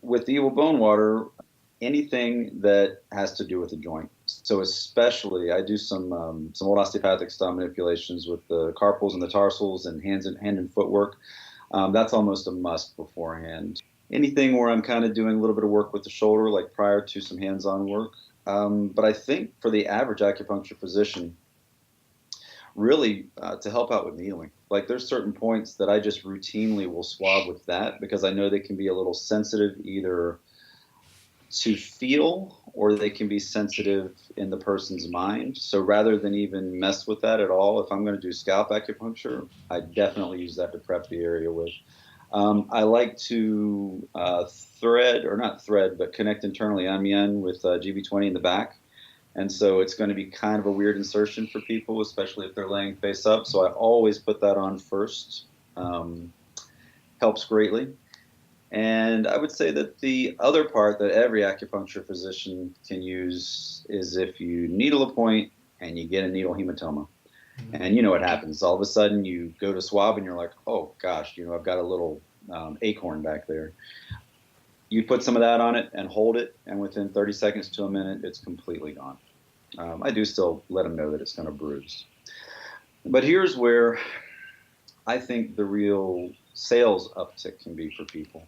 with the evil bone water, anything that has to do with the joint. So especially, I do some old osteopathic style manipulations with the carpals and the tarsals and hand and footwork. That's almost a must beforehand. Anything where I'm kind of doing a little bit of work with the shoulder, like prior to some hands-on work. But I think for the average acupuncture physician, really to help out with needling. Like there's certain points that I just routinely will swab with that because I know they can be a little sensitive either to feel or they can be sensitive in the person's mind. So rather than even mess with that at all, if I'm going to do scalp acupuncture, I definitely use that to prep the area with. I like to thread, or not thread, but connect internally MEN with GB20 in the back. And so it's going to be kind of a weird insertion for people, especially if they're laying face up. So I always put that on first. Helps greatly. And I would say that the other part that every acupuncture physician can use is if you needle a point and you get a needle hematoma. And you know what happens. All of a sudden you go to swab and you're like, oh gosh, I've got a little acorn back there. You put some of that on it and hold it, and within 30 seconds to a minute, it's completely gone. I do still let them know that it's going to bruise. But here's where I think the real sales uptick can be for people,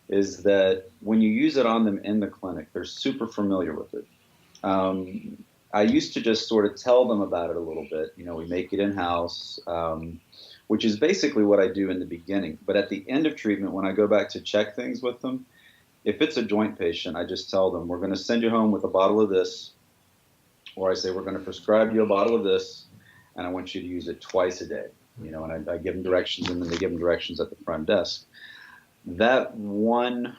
is that when you use it on them in the clinic, they're super familiar with it. I used to just sort of tell them about it a little bit. We make it in-house, which is basically what I do in the beginning. But at the end of treatment, when I go back to check things with them, if it's a joint patient, I just tell them, we're going to send you home with a bottle of this, or I say, we're going to prescribe you a bottle of this, and I want you to use it twice a day. And I give them directions, and then they give them directions at the front desk. That one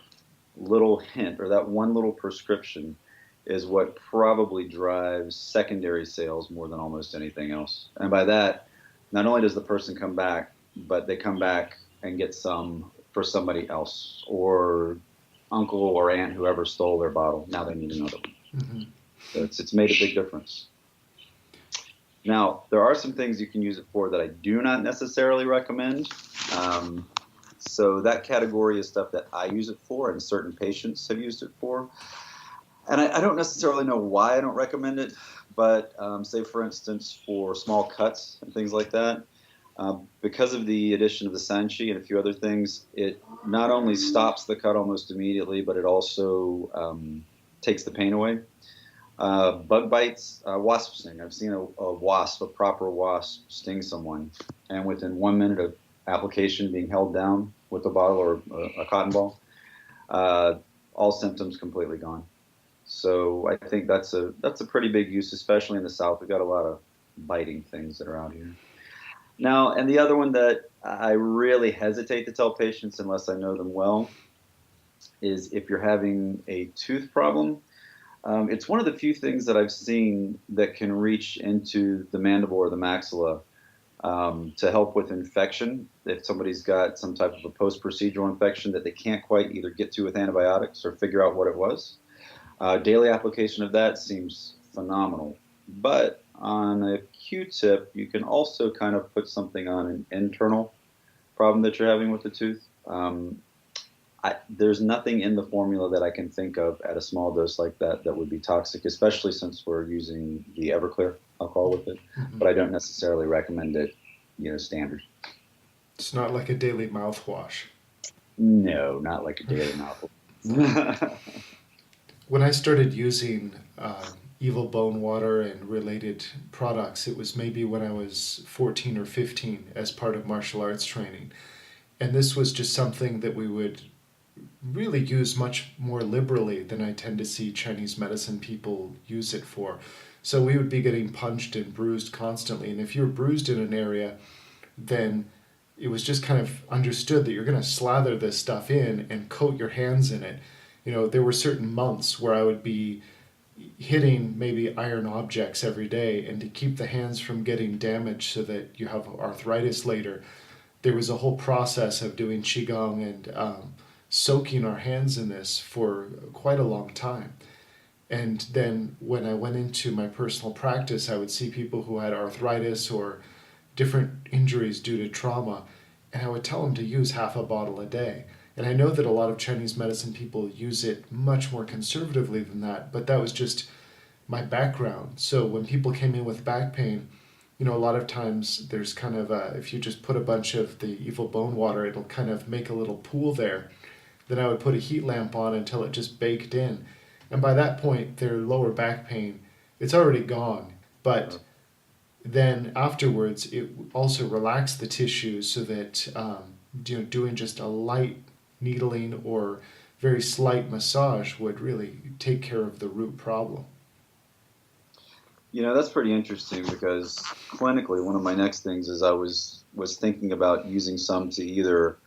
little hint or that one little prescription is what probably drives secondary sales more than almost anything else. And by that, not only does the person come back, but they come back and get some for somebody else, or uncle or aunt, whoever stole their bottle. Now they need another one. Mm-hmm. So it's made a big difference. Now, there are some things you can use it for that I do not necessarily recommend. So that category is stuff that I use it for and certain patients have used it for. And I don't necessarily know why I don't recommend it, but say, for instance, for small cuts and things like that, because of the addition of the sanchi and a few other things, it not only stops the cut almost immediately, but it also takes the pain away. Bug bites, wasp sting. I've seen a proper wasp sting someone, and within 1 minute of application being held down with a bottle or a cotton ball, all symptoms completely gone. So I think that's a pretty big use, especially in the South. We've got a lot of biting things that are out here. Now, and the other one that I really hesitate to tell patients unless I know them well is if you're having a tooth problem. It's one of the few things that I've seen that can reach into the mandible or the maxilla to help with infection. If somebody's got some type of a post-procedural infection that they can't quite either get to with antibiotics or figure out what it was, daily application of that seems phenomenal. But on a Q-tip, you can also kind of put something on an internal problem that you're having with the tooth. There's nothing in the formula that I can think of at a small dose like that would be toxic, especially since we're using the Everclear alcohol with it. Mm-hmm. But I don't necessarily recommend it, standard. It's not like a daily mouthwash. No, not like a daily mouthwash. When I started using evil bone water and related products, it was maybe when I was 14 or 15 as part of martial arts training. And this was just something that we would really use much more liberally than I tend to see Chinese medicine people use it for. So we would be getting punched and bruised constantly. And if you're bruised in an area, then it was just kind of understood that you're going to slather this stuff in and coat your hands in it. There were certain months where I would be hitting maybe iron objects every day, and to keep the hands from getting damaged so that you have arthritis later, there was a whole process of doing qigong and soaking our hands in this for quite a long time. And then when I went into my personal practice, I would see people who had arthritis or different injuries due to trauma, and I would tell them to use half a bottle a day. And I know that a lot of Chinese medicine people use it much more conservatively than that, but that was just my background. So when people came in with back pain, a lot of times there's kind of if you just put a bunch of the evil bone water, it'll kind of make a little pool there. Then I would put a heat lamp on until it just baked in. And by that point, their lower back pain, it's already gone. But then afterwards, it also relaxed the tissue so that doing just a light needling or very slight massage would really take care of the root problem. That's pretty interesting because clinically, one of my next things is I was thinking about using some to either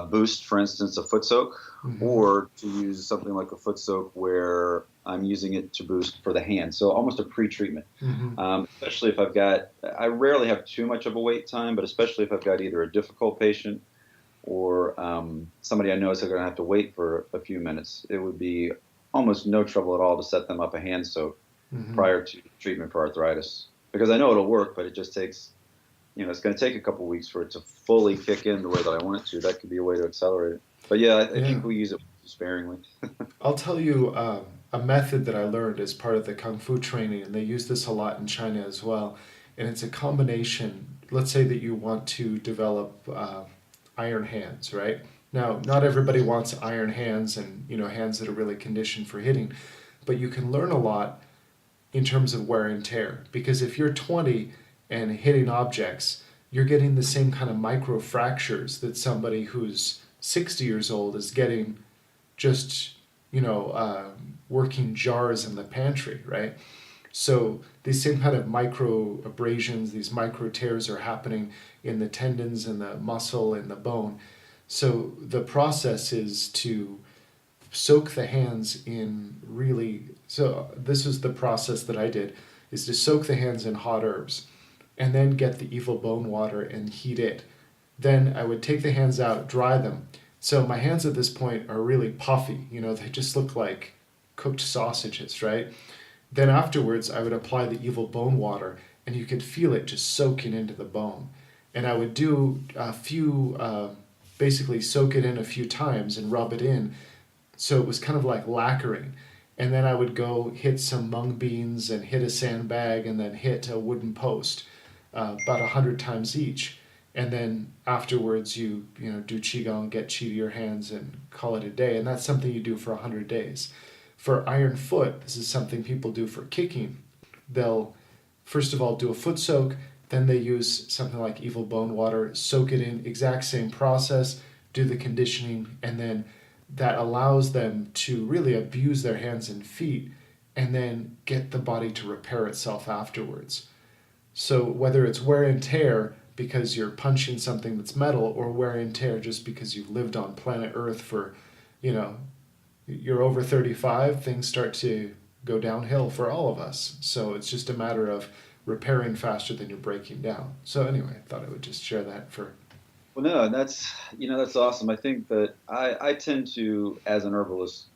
boost, for instance, a foot soak, Mm-hmm. or to use something like a foot soak where I'm using it to boost for the hand. So almost a pre-treatment. Mm-hmm. Especially if I rarely have too much of a wait time, but especially if I've got either a difficult patient or somebody I know is going to have to wait for a few minutes, it would be almost no trouble at all to set them up a hand soak Mm-hmm. prior to treatment for arthritis. Because I know it'll work, but it just takes, it's going to take a couple weeks for it to fully kick in the way that I want it to. That could be a way to accelerate it. But yeah, I Yeah. think we use it sparingly. I'll tell you a method that I learned as part of the Kung Fu training, and they use this a lot in China as well. And it's a combination. Let's say that you want to develop iron hands, right? Now, not everybody wants iron hands and hands that are really conditioned for hitting, but you can learn a lot in terms of wear and tear. Because if you're 20 and hitting objects, you're getting the same kind of micro fractures that somebody who's 60 years old is getting just working jars in the pantry, right? So these same kind of micro abrasions, these micro tears are happening in the tendons and the muscle and the bone. So the process is to soak the hands in really. So this is the process that I did, is to soak the hands in hot herbs and then get the evil bone water and heat it. Then I would take the hands out, dry them. So my hands at this point are really puffy. They just look like cooked sausages, right? Then afterwards, I would apply the evil bone water, and you could feel it just soaking into the bone. And I would do a few, basically soak it in a few times and rub it in. So it was kind of like lacquering. And then I would go hit some mung beans and hit a sandbag and then hit a wooden post, about 100 times each. And then afterwards, you do qigong, get qi to your hands, and call it a day. And that's something you do for 100 days. For iron foot, this is something people do for kicking. They'll first of all do a foot soak, then they use something like evil bone water, soak it in, exact same process, do the conditioning, and then that allows them to really abuse their hands and feet and then get the body to repair itself afterwards. So whether it's wear and tear because you're punching something that's metal, or wear and tear just because you've lived on planet Earth for, you know, you're over 35, things start to go downhill for all of us. So it's just a matter of repairing faster than you're breaking down. So anyway, I thought I would just share that for. Well, no, that's awesome. I think that I tend to, as an herbalist,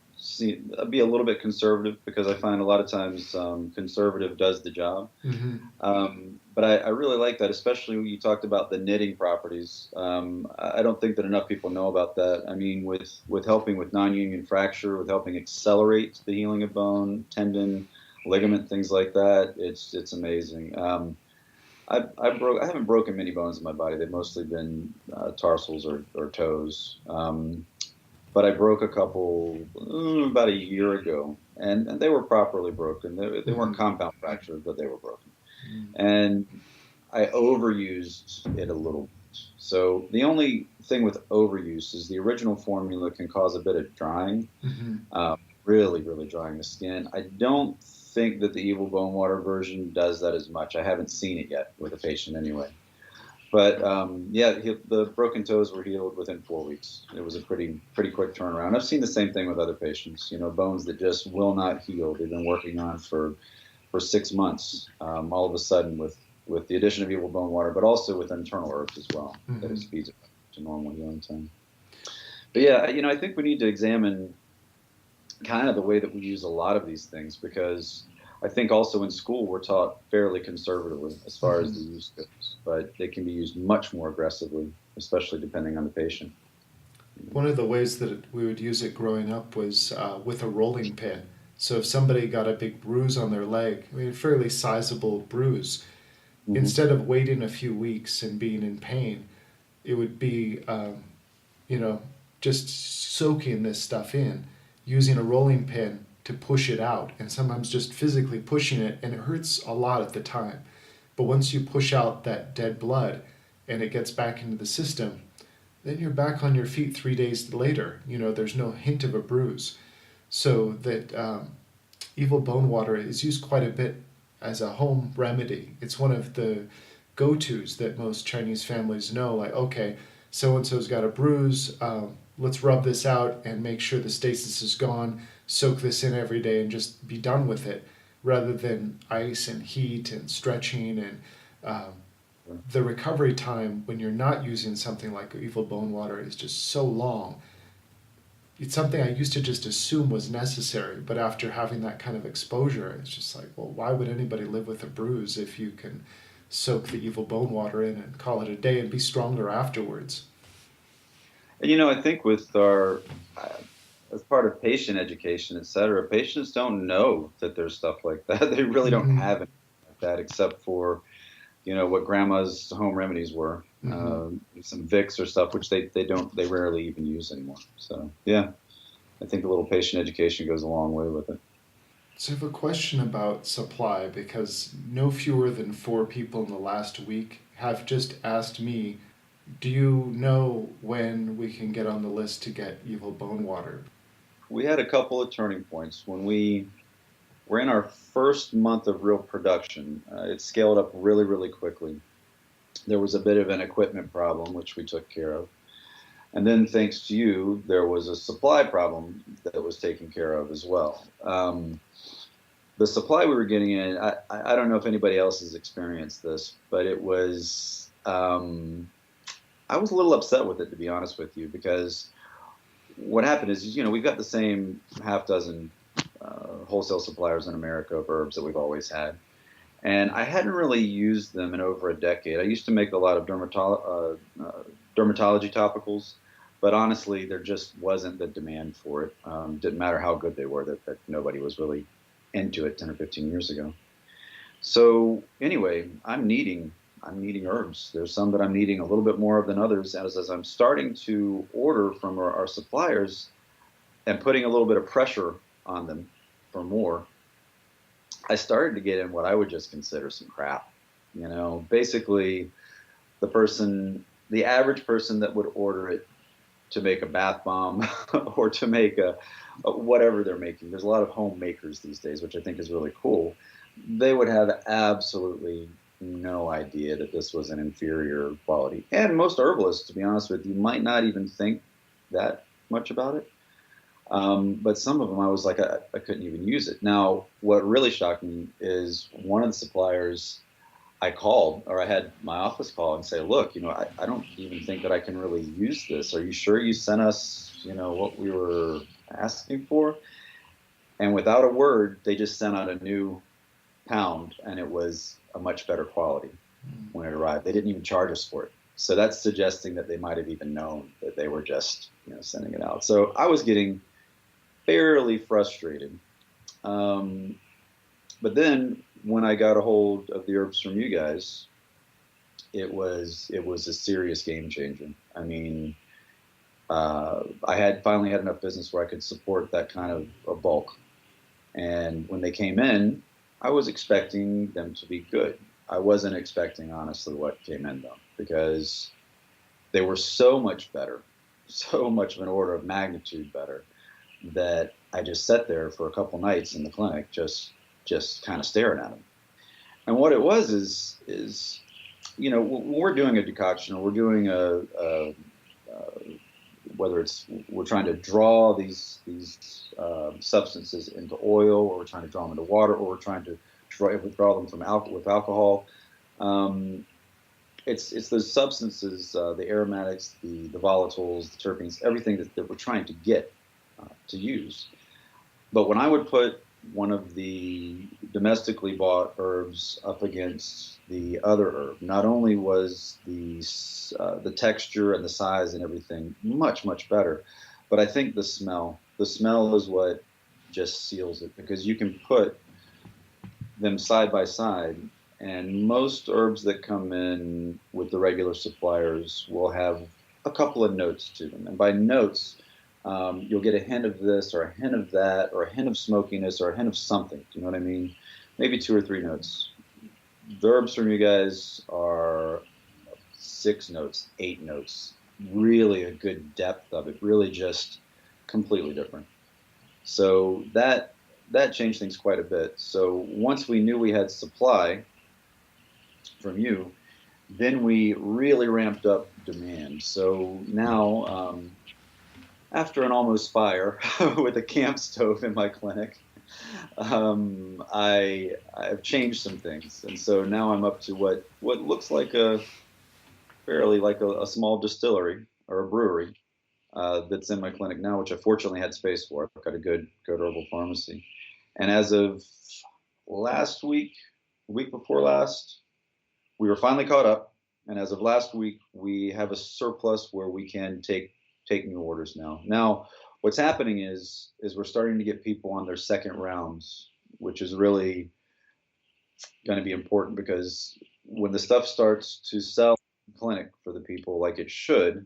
be a little bit conservative because I find a lot of times conservative does the job. Mm-hmm. But I really like that, especially when you talked about the knitting properties. I don't think that enough people know about that. I mean, with helping with non-union fracture, with helping accelerate the healing of bone, tendon, ligament, things like that, it's amazing. I haven't broken many bones in my body. They've mostly been tarsals or toes. But I broke a couple about a year ago, and they were properly broken. They Mm-hmm. weren't compound fractures, but they were broken. And I overused it a little bit. So the only thing with overuse is the original formula can cause a bit of drying, Mm-hmm. really, really drying the skin. I don't think that the Evil Bone Water version does that as much. I haven't seen it yet with a patient anyway. But yeah, the broken toes were healed within 4 weeks. It was a pretty quick turnaround. I've seen the same thing with other patients. Bones that just will not heal. They've been working on for 6 months. All of a sudden, with the addition of Evil Bone Water, but also with internal herbs as well, that Mm-hmm. it speeds it to normal healing time. But yeah, I think we need to examine kind of the way that we use a lot of these things because I think also in school we're taught fairly conservatively as far as Mm-hmm. the use goes, but they can be used much more aggressively, especially depending on the patient. One of the ways that we would use it growing up was with a rolling pin. So if somebody got a big bruise on their leg, I mean, a fairly sizable bruise, Hmm. instead of waiting a few weeks and being in pain, it would be, you know, just soaking this stuff in, using a rolling pin to push it out, and sometimes just physically pushing it, and it hurts a lot at the time. But once you push out that dead blood and it gets back into the system, then you're back on your feet 3 days later. You know, there's no hint of a bruise. So that evil bone water is used quite a bit as a home remedy. It's one of the go tos that most Chinese families know. Like, okay, so and so's got a bruise. Let's rub this out and make sure the stasis is gone. Soak this in every day and just be done with it, rather than ice and heat and stretching and um, the recovery time when you're not using something like evil bone water is just so long. It's something I used to just assume was necessary, but after having that kind of exposure, it's just like, well, why would anybody live with a bruise if you can soak the evil bone water in and call it a day and be stronger afterwards? And I think with our, as part of patient education, et cetera, patients don't know that there's stuff like that. They really don't Mm-hmm. have anything like that except for, what grandma's home remedies were, Mm-hmm. some Vicks or stuff, which they rarely even use anymore. So yeah, I think a little patient education goes a long way with it. So I have a question about supply because no fewer than 4 people in the last week have just asked me, do you know when we can get on the list to get evil bone water? We had a couple of turning points when we were in our first month of real production. It scaled up really, really quickly. There was a bit of an equipment problem, which we took care of. And then, thanks to you, there was a supply problem that was taken care of as well. The supply we were getting in, I don't know if anybody else has experienced this, but it was, I was a little upset with it, to be honest with you, because what happened is, we've got the same half dozen wholesale suppliers in America of herbs that we've always had. And I hadn't really used them in over a decade. I used to make a lot of dermatology topicals, but honestly, there just wasn't the demand for it. Didn't matter how good they were, that nobody was really into it 10 or 15 years ago. So anyway, I'm needing herbs. There's some that I'm needing a little bit more of than others. As I'm starting to order from our suppliers and putting a little bit of pressure on them for more, I started to get in what I would just consider some crap. Basically, the average person that would order it to make a bath bomb or to make a whatever they're making. There's a lot of home makers these days, which I think is really cool. They would have absolutely no idea that this was an inferior quality. And most herbalists, to be honest with you, might not even think that much about it. But some of them, I was like, I couldn't even use it. Now, what really shocked me is one of the suppliers I called, or I had my office call and say, look, I don't even think that I can really use this. Are you sure you sent us, what we were asking for? And without a word, they just sent out a new pound, and it was a much better quality when it arrived. They didn't even charge us for it. So that's suggesting that they might have even known that they were just, sending it out. So I was getting fairly frustrated. Um, but then when I got a hold of the herbs from you guys, it was a serious game changer. I mean, I had finally had enough business where I could support that kind of a bulk. And when they came in, I was expecting them to be good. I wasn't expecting, honestly, what came in though, because they were so much better, so much of an order of magnitude better, that I just sat there for a couple nights in the clinic, just kind of staring at them. And what it was is when we're doing a decoction, or we're doing a whether it's we're trying to draw these substances into oil, or we're trying to draw them into water, or we're trying to withdraw them from with alcohol. Um, it's those substances, the aromatics, the volatiles, the terpenes, everything that we're trying to get to use. But when I would put one of the domestically bought herbs up against the other herb. Not only was the texture and the size and everything much better, but I think the smell is what just seals it, because you can put them side by side, and most herbs that come in with the regular suppliers will have a couple of notes to them. And by notes, you'll get a hint of this or a hint of that or a hint of smokiness or a hint of something. Do you know what I mean? Maybe two or three notes. The herbs from you guys are 6 notes, 8 notes. Really a good depth of it. Really just completely different. So that changed things quite a bit. So once we knew we had supply from you, then we really ramped up demand. So now, after an almost fire with a camp stove in my clinic, I've changed some things, and so now I'm up to what looks like a fairly like a small distillery or a brewery that's in my clinic now, which I fortunately had space for. I've got a good herbal pharmacy, and as of last week, week before last, we were finally caught up, and as of last week, we have a surplus where we can take new orders now. Now, what's happening is we're starting to get people on their second rounds, which is really going to be important, because when the stuff starts to sell in the clinic for the people like it should,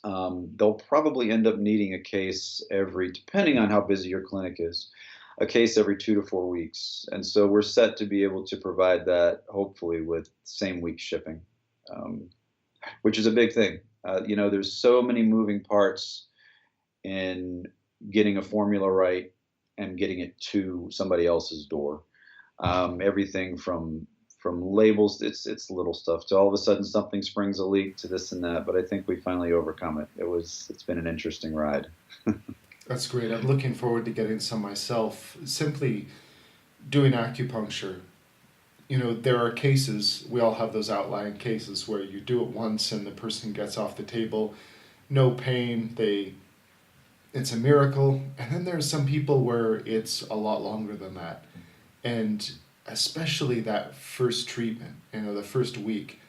they'll probably end up needing a case every, depending on how busy your clinic is, a case every 2 to 4 weeks. And so we're set to be able to provide that hopefully with same week shipping, um, which is a big thing. There's so many moving parts in getting a formula right and getting it to somebody else's door. Everything from labels, it's little stuff, to all of a sudden something springs a leak, to this and that. But I think we finally overcome it. It's been an interesting ride. That's great. I'm looking forward to getting some myself. Simply doing acupuncture, there are cases, we all have those outlying cases where you do it once and the person gets off the table, no pain, it's a miracle. And then there's some people where it's a lot longer than that. And especially that first treatment, the first week,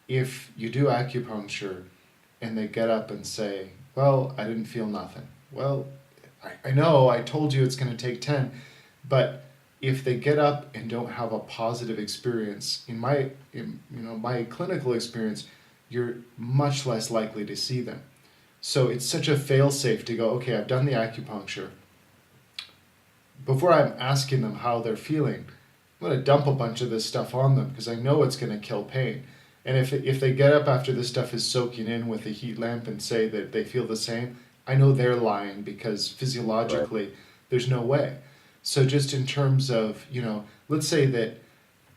if you do acupuncture and they get up and say, well, I didn't feel nothing. Well, I know I told you it's going to take 10, but if they get up and don't have a positive experience, in my clinical experience, you're much less likely to see them. So it's such a fail-safe to go, okay, I've done the acupuncture. Before I'm asking them how they're feeling, I'm going to dump a bunch of this stuff on them because I know it's going to kill pain. And if they get up after this stuff is soaking in with a heat lamp and say that they feel the same, I know they're lying, because physiologically, Right. there's no way. So just in terms of, let's say that,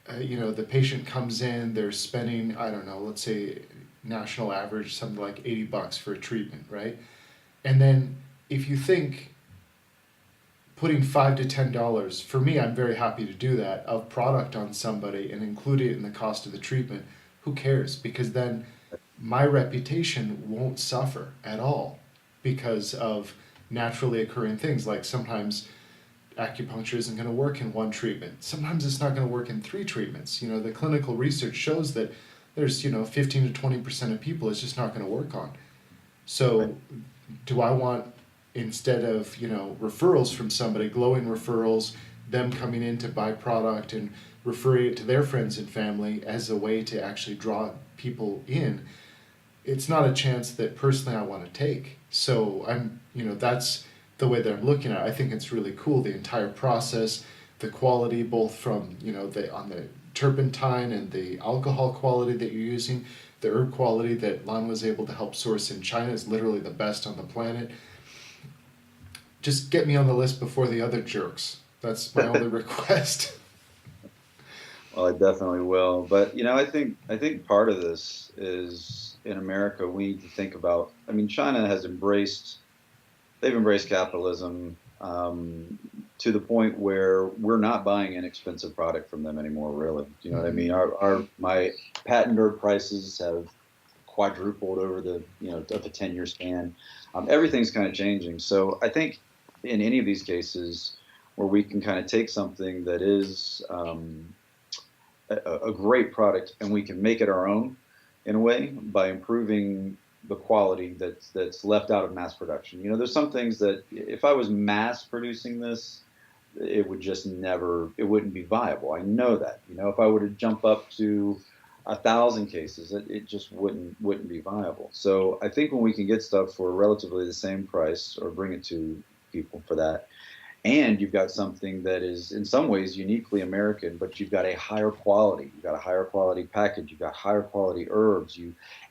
the patient comes in, they're spending, I don't know, let's say national average, something like $80 for a treatment, right? And then if you think putting $5 to $10, for me, I'm very happy to do that, of product on somebody and include it in the cost of the treatment. Who cares? Because then my reputation won't suffer at all because of naturally occurring things. Like sometimes acupuncture isn't going to work in one treatment. Sometimes it's not going to work in 3 treatments. The clinical research shows that there's 15 to 20% of people it's just not going to work on. Right. So do I want, instead of referrals from somebody, glowing referrals, them coming in to buy product and referring it to their friends and family as a way to actually draw people in? It's not a chance that personally I want to take. So that's the way that I'm looking at it. I think it's really cool, the entire process, the quality, both from on the turpentine and the alcohol quality that you're using, the herb quality that Lon was able to help source in China is literally the best on the planet. Just get me on the list before the other jerks. That's my only request. Well, I definitely will. But I think part of this is, in America, we need to think about. I mean, China has they've embraced capitalism, to the point where we're not buying inexpensive product from them anymore. Really, do you know what I Mm-hmm. mean? Our my patent herb prices have quadrupled over the of a 10-year span. Everything's kind of changing. So I think in any of these cases, where we can kind of take something that is a great product and we can make it our own in a way by improving the quality that's left out of mass production. You know, there's some things that if I was mass producing this, it would just never, it wouldn't be viable. I know that. You know, if I were to jump up to 1,000 cases, it just wouldn't be viable. So I think when we can get stuff for relatively the same price or bring it to people for that, and you've got something that is in some ways uniquely American, but you've got a higher quality, you've got a higher quality package, you've got higher quality herbs,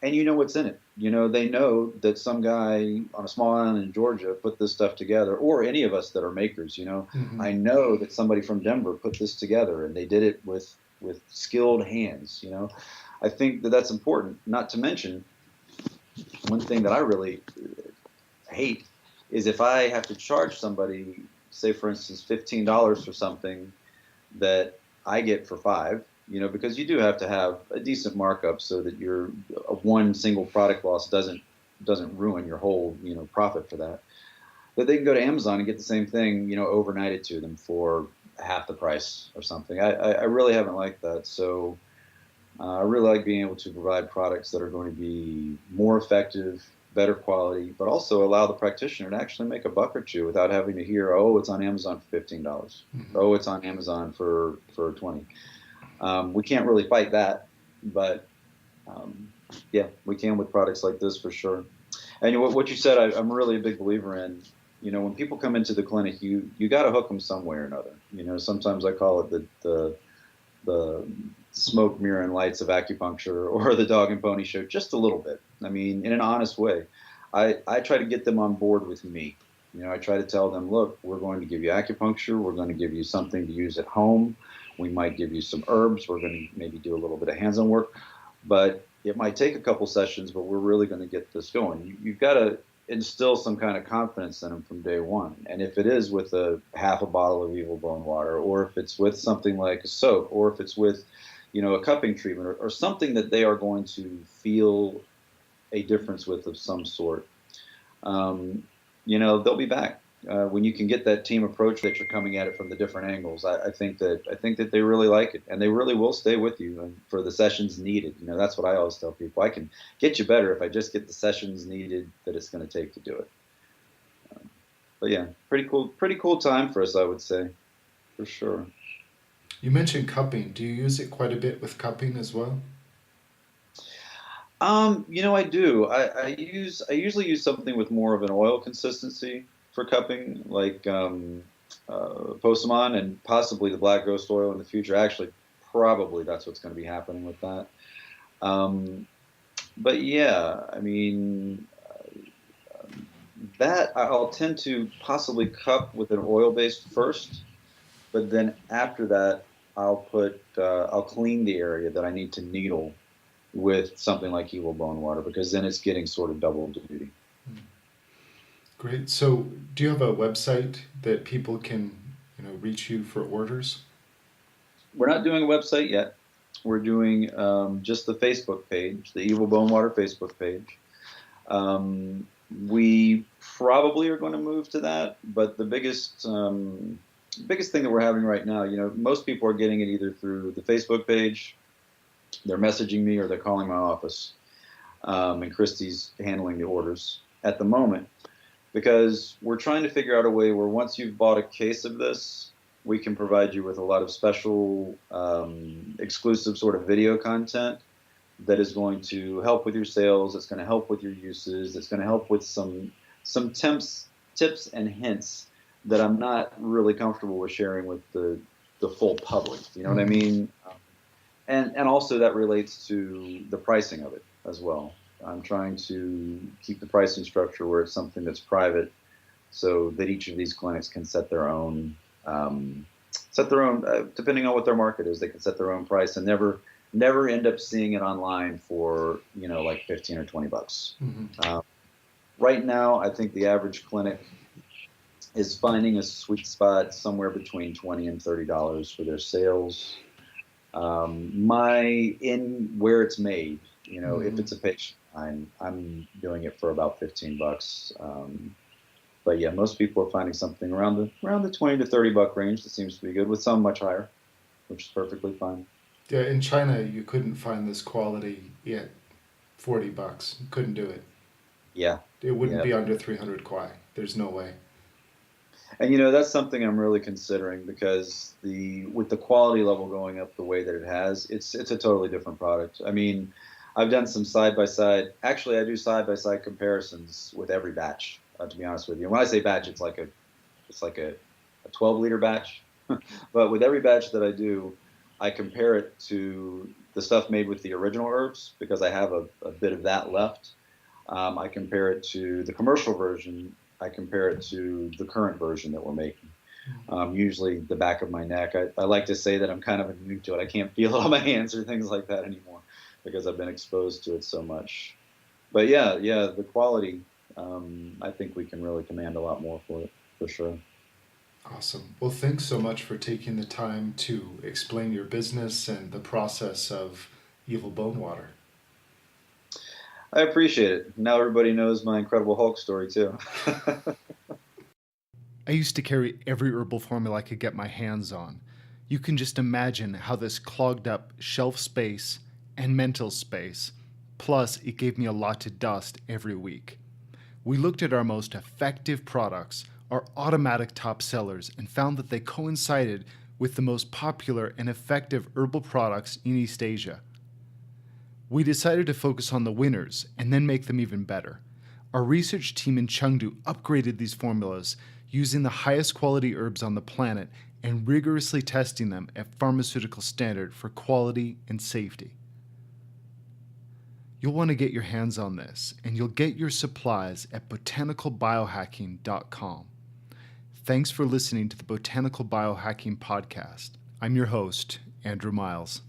and you know what's in it. You know, they know that some guy on a small island in Georgia put this stuff together, or any of us that are makers. You know, Mm-hmm. I know that somebody from Denver put this together, and they did it with skilled hands. You know, I think that that's important. Not to mention one thing that I really hate is if I have to charge somebody, say for instance, $15 for something that I get for five, you know, because you do have to have a decent markup so that your one single product loss doesn't ruin your whole, you know, profit for that. That they can go to Amazon and get the same thing, you know, overnighted to them for half the price or something. I really haven't liked that. So I really like being able to provide products that are going to be more effective, better quality, but also allow the practitioner to actually make a buck or two without having to hear, "Oh, it's on Amazon for $15. Mm-hmm. Oh, it's on Amazon for 20." We can't really fight that, but um, yeah, we can with products like this for sure. And what you said, I'm really a big believer in. You know, when people come into the clinic, you got to hook them some way or another. You know, sometimes I call it the smoke, mirror, and lights of acupuncture or the dog and pony show just a little bit. I mean, in an honest way. I try to get them on board with me. You know, I try to tell them, look, we're going to give you acupuncture. We're going to give you something to use at home. We might give you some herbs. We're going to maybe do a little bit of hands-on work, but it might take a couple sessions, but we're really going to get this going. You've got to instill some kind of confidence in them from day one. And if it is with a half a bottle of evil bone water, or if it's with something like a soak, or if it's with, you know, a cupping treatment, or something that they are going to feel a difference with of some sort, um, you know, they'll be back. When you can get that team approach that you're coming at it from the different angles, I think that they really like it, and they really will stay with you and for the sessions needed. You know, that's what I always tell people. I can get you better if I just get the sessions needed that it's going to take to do it. But yeah, pretty cool time for us, I would say, for sure. You mentioned cupping. Do you use it quite a bit with cupping as well? You know, I do. I usually use something with more of an oil consistency for cupping, like Posemon and possibly the Black Ghost oil in the future. Actually, probably that's what's going to be happening with that. Um, but yeah, I mean, that I'll tend to possibly cup with an oil based first, but then after that, I'll clean the area that I need to needle with something like Evil Bone Water because then it's getting sort of double duty. Great. So, do you have a website that people can, reach you for orders? We're not doing a website yet. We're doing just the Facebook page, the Evil Bone Water Facebook page. We probably are going to move to that, but the biggest thing that we're having right now, you know, most people are getting it either through the Facebook page, they're messaging me, or they're calling my office, and Christy's handling the orders at the moment because we're trying to figure out a way where once you've bought a case of this, we can provide you with a lot of special, exclusive sort of video content that is going to help with your sales. It's going to help with your uses. It's going to help with some tips and hints that I'm not really comfortable with sharing with the full public. You know what I Mm-hmm. mean? And also that relates to the pricing of it as well. I'm trying to keep the pricing structure where it's something that's private, so that each of these clinics can depending on what their market is, they can set their own price and never end up seeing it online for, you know, like 15 or $20. Mm-hmm. Right now, I think the average clinic is finding a sweet spot somewhere between $20 and $30 for their sales. My in where it's made, you know, if Mm-hmm. it's a patient, I'm doing it for about $15. But yeah, most people are finding something around the 20 to 30 buck range that seems to be good, with some much higher, which is perfectly fine. Yeah, in China, you couldn't find this quality at $40. You couldn't do it. Yeah. It wouldn't Yeah. be under 300 kwai. There's no way. And that's something I'm really considering, because the with the quality level going up the way that it has, it's a totally different product. I mean, I've done some side by side. Actually, I do side by side comparisons with every batch. To be honest with you, and when I say batch, it's like a 12-liter batch. But with every batch that I do, I compare it to the stuff made with the original herbs, because I have a bit of that left. I compare it to the commercial version. I compare it to the current version that we're making. Usually the back of my neck. I like to say that I'm kind of immune to it. I can't feel it on my hands or things like that anymore, because I've been exposed to it so much. But yeah, the quality, I think we can really command a lot more for it, for sure. Awesome. Well, thanks so much for taking the time to explain your business and the process of Evil Bone Water. I appreciate it. Now everybody knows my Incredible Hulk story too. I used to carry every herbal formula I could get my hands on. You can just imagine how this clogged up shelf space and mental space. Plus, it gave me a lot to dust every week. We looked at our most effective products, our automatic top sellers, and found that they coincided with the most popular and effective herbal products in East Asia. We decided to focus on the winners and then make them even better. Our research team in Chengdu upgraded these formulas using the highest quality herbs on the planet and rigorously testing them at pharmaceutical standard for quality and safety. You'll want to get your hands on this, and you'll get your supplies at botanicalbiohacking.com. Thanks for listening to the Botanical Biohacking Podcast. I'm your host, Andrew Miles.